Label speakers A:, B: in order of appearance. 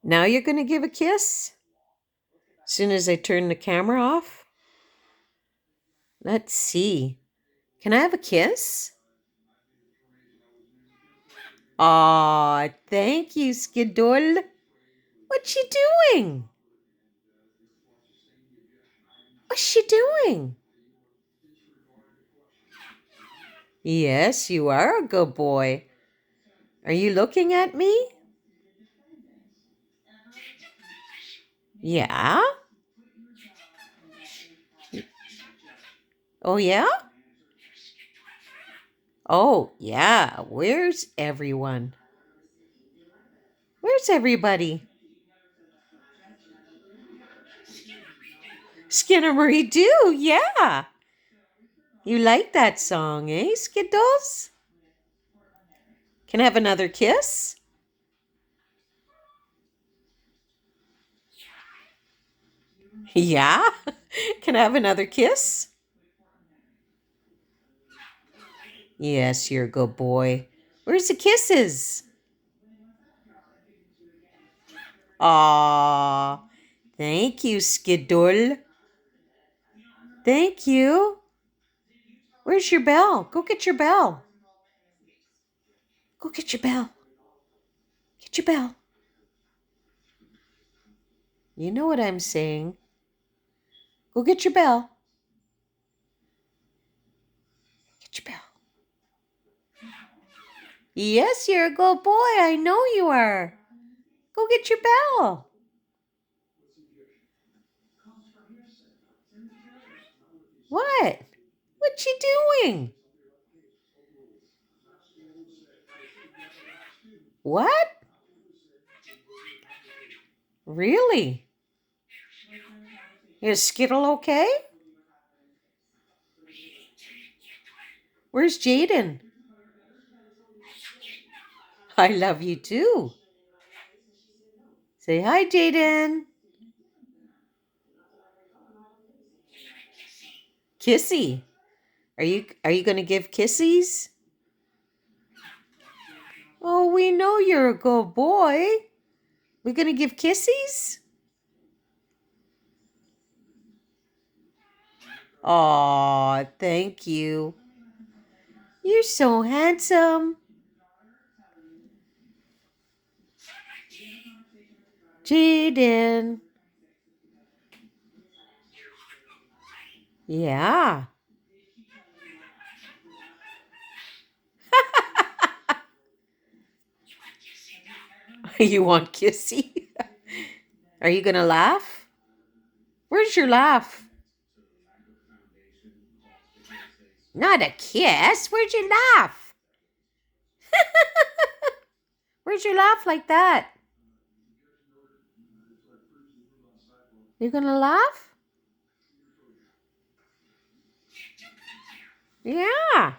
A: Now you're going to give a kiss? As soon as I turn the camera off? Let's see. Can I have a kiss? Aw, thank you, Skiddle. What you doing? What's she doing? Yes, you are a good boy. Are you looking at me? Yeah? Oh, yeah? Oh, yeah. Where's everyone? Where's everybody? Skinner Marie do, yeah. You like that song, eh, Skittles? Can I have another kiss? Yeah? Can I have another kiss? Yes, you're a good boy. Where's the kisses? Aw, thank you, Skiddle. Thank you. Where's your bell? Go get your bell. Go get your bell. Get your bell. You know what I'm saying. Go get your bell. Get your bell. Yes, you're a good boy. I know you are. Go get your bell. What? What you doing? What? Really? Is Skittle okay? Where's Jaden? I love you too. Say hi, Jaden. Kissy. Are you going to give kissies? Oh, we know you're a good boy. We're going to give kissies? Aw, thank you. You're so handsome. Jaden. Yeah. You want kissy? Are you going to laugh? Where's your laugh? Not a kiss. Where'd you laugh? Where'd you laugh like that? You gonna laugh? Yeah.